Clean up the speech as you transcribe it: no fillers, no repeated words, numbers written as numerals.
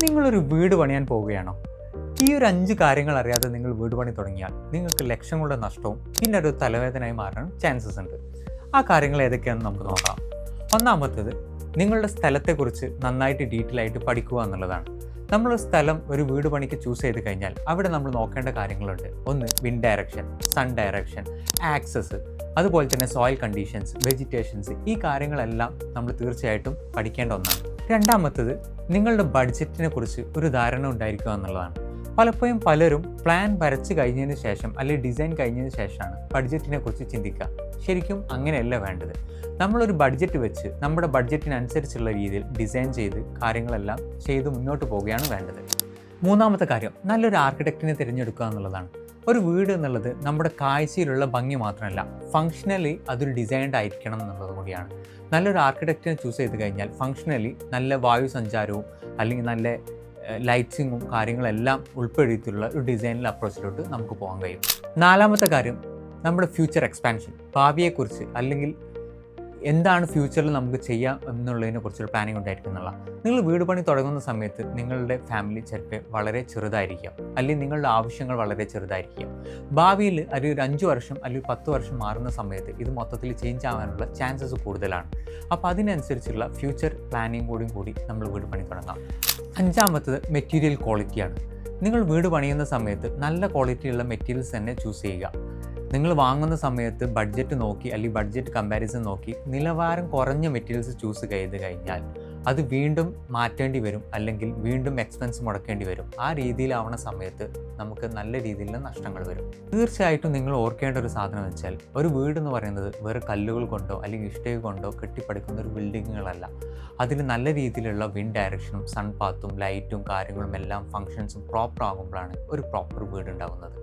നിങ്ങളൊരു വീട് പണിയാൻ പോവുകയാണോ? ഈ ഒരു 5 കാര്യങ്ങൾ അറിയാതെ നിങ്ങൾ വീട് പണി തുടങ്ങിയാൽ നിങ്ങൾക്ക് ലക്ഷങ്ങളുടെ നഷ്ടവും പിന്നെ ഒരു തലവേദനയായി മാറാൻ ചാൻസസ് ഉണ്ട്. ആ കാര്യങ്ങൾ ഏതൊക്കെയാണെന്ന് നമുക്ക് നോക്കാം. ഒന്നാമത്തേത്, നിങ്ങളുടെ സ്ഥലത്തെക്കുറിച്ച് നന്നായിട്ട് ഡീറ്റെയിൽ ആയിട്ട് പഠിക്കുക എന്നുള്ളതാണ്. നമ്മളൊരു സ്ഥലം ഒരു വീട് പണിക്ക് ചൂസ് ചെയ്ത് കഴിഞ്ഞാൽ അവിടെ നമ്മൾ നോക്കേണ്ട കാര്യങ്ങളുണ്ട്. ഒന്ന്, wind direction, sun direction, access, അതുപോലെ തന്നെ സോയിൽ കണ്ടീഷൻസ്, വെജിറ്റേഷൻസ്. ഈ കാര്യങ്ങളെല്ലാം നമ്മൾ തീർച്ചയായിട്ടും പഠിക്കേണ്ട ഒന്നാണ്. രണ്ടാമത്തേത്, നിങ്ങളുടെ ബഡ്ജറ്റിനെ കുറിച്ച് ഒരു ധാരണ ഉണ്ടായിരിക്കുക എന്നുള്ളതാണ്. പലപ്പോഴും പലരും പ്ലാൻ വരച്ച് കഴിഞ്ഞതിന് ശേഷം അല്ലെങ്കിൽ ഡിസൈൻ കഴിഞ്ഞതിന് ശേഷമാണ് ബഡ്ജറ്റിനെ കുറിച്ച് ചിന്തിക്കുക. ശരിക്കും അങ്ങനെയല്ല വേണ്ടത്. നമ്മളൊരു ബഡ്ജറ്റ് വെച്ച് നമ്മുടെ ബഡ്ജറ്റിനനുസരിച്ചുള്ള രീതിയിൽ ഡിസൈൻ ചെയ്ത് കാര്യങ്ങളെല്ലാം ചെയ്ത് മുന്നോട്ട് പോവുകയാണ് വേണ്ടത്. മൂന്നാമത്തെ കാര്യം, നല്ലൊരു ആർക്കിടെക്റ്റിനെ തിരഞ്ഞെടുക്കുക എന്നുള്ളതാണ്. ഒരു വീട് എന്നുള്ളത് നമ്മുടെ കാഴ്ചയിലുള്ള ഭംഗി മാത്രമല്ല, ഫങ്ഷണലി അതൊരു ഡിസൈൻഡ് ആയിരിക്കണം എന്നുള്ളത് കൂടിയാണ്. നല്ലൊരു ആർക്കിടെക്റ്റിനെ ചൂസ് ചെയ്ത് കഴിഞ്ഞാൽ ഫങ്ഷണലി നല്ല വായു സഞ്ചാരവും അല്ലെങ്കിൽ നല്ല ലൈറ്റ്സിങ്ങും കാര്യങ്ങളെല്ലാം ഉൾപ്പെടുത്തിയിട്ടുള്ള ഒരു ഡിസൈനിൽ അപ്രോച്ചിലോട്ട് നമുക്ക് പോകാൻ കഴിയും. നാലാമത്തെ കാര്യം, നമ്മുടെ ഫ്യൂച്ചർ എക്സ്പാൻഷൻ, ഭാവിയെക്കുറിച്ച് അല്ലെങ്കിൽ എന്താണ് ഫ്യൂച്ചറിൽ നമുക്ക് ചെയ്യാം എന്നുള്ളതിനെ കുറിച്ചൊരു പ്ലാനിങ് ഉണ്ടായിരിക്കുന്നുള്ള. നിങ്ങൾ വീട് പണി തുടങ്ങുന്ന സമയത്ത് നിങ്ങളുടെ ഫാമിലി ചിലപ്പോൾ വളരെ ചെറുതായിരിക്കാം, അല്ലെങ്കിൽ നിങ്ങളുടെ ആവശ്യങ്ങൾ വളരെ ചെറുതായിരിക്കാം. ഭാവിയിൽ ഒരു 5 വർഷം അല്ലെങ്കിൽ 10 വർഷം മാറുന്ന സമയത്ത് ഇത് മൊത്തത്തിൽ ചേഞ്ച് ആവാനുള്ള ചാൻസസ് കൂടുതലാണ്. അപ്പോൾ അതിനനുസരിച്ചുള്ള ഫ്യൂച്ചർ പ്ലാനിങ് കൂടി നമ്മൾ വീട് പണി തുടങ്ങാം. അഞ്ചാമത്തത്, മെറ്റീരിയൽ ക്വാളിറ്റിയാണ്. നിങ്ങൾ വീട് പണിയുന്ന സമയത്ത് നല്ല ക്വാളിറ്റിയുള്ള മെറ്റീരിയൽസ് തന്നെ ചൂസ് ചെയ്യുക. നിങ്ങൾ വാങ്ങുന്ന സമയത്ത് ബഡ്ജറ്റ് നോക്കി അല്ലെങ്കിൽ ബഡ്ജറ്റ് കമ്പാരിസൺ നോക്കി നിലവാരം കുറഞ്ഞ മെറ്റീരിയൽസ് ചൂസ് ചെയ്ത് കഴിഞ്ഞാൽ അത് വീണ്ടും മാറ്റേണ്ടി വരും, അല്ലെങ്കിൽ വീണ്ടും എക്സ്പെൻസ് മുടക്കേണ്ടി വരും. ആ രീതിയിലാവുന്ന സമയത്ത് നമുക്ക് നല്ല രീതിയിലുള്ള നഷ്ടങ്ങൾ വരും. തീർച്ചയായിട്ടും നിങ്ങൾ ഓർക്കേണ്ട ഒരു സാധനം വെച്ചാൽ, ഒരു വീട് എന്ന് പറയുന്നത് വെറും കല്ലുകൾ കൊണ്ടോ അല്ലെങ്കിൽ ഇഷ്ടിക കൊണ്ടോ കെട്ടിപ്പടുക്കുന്ന ഒരു ബിൽഡിങ്ങുകളല്ല. അതിന് നല്ല രീതിയിലുള്ള വിൻഡ് ഡയറക്ഷനും സൺ പാത്തും ലൈറ്റും കാര്യങ്ങളും എല്ലാം ഫങ്ഷൻസും പ്രോപ്പർ ആകുമ്പോഴാണ് ഒരു പ്രോപ്പർ വീട് ഉണ്ടാകുന്നത്.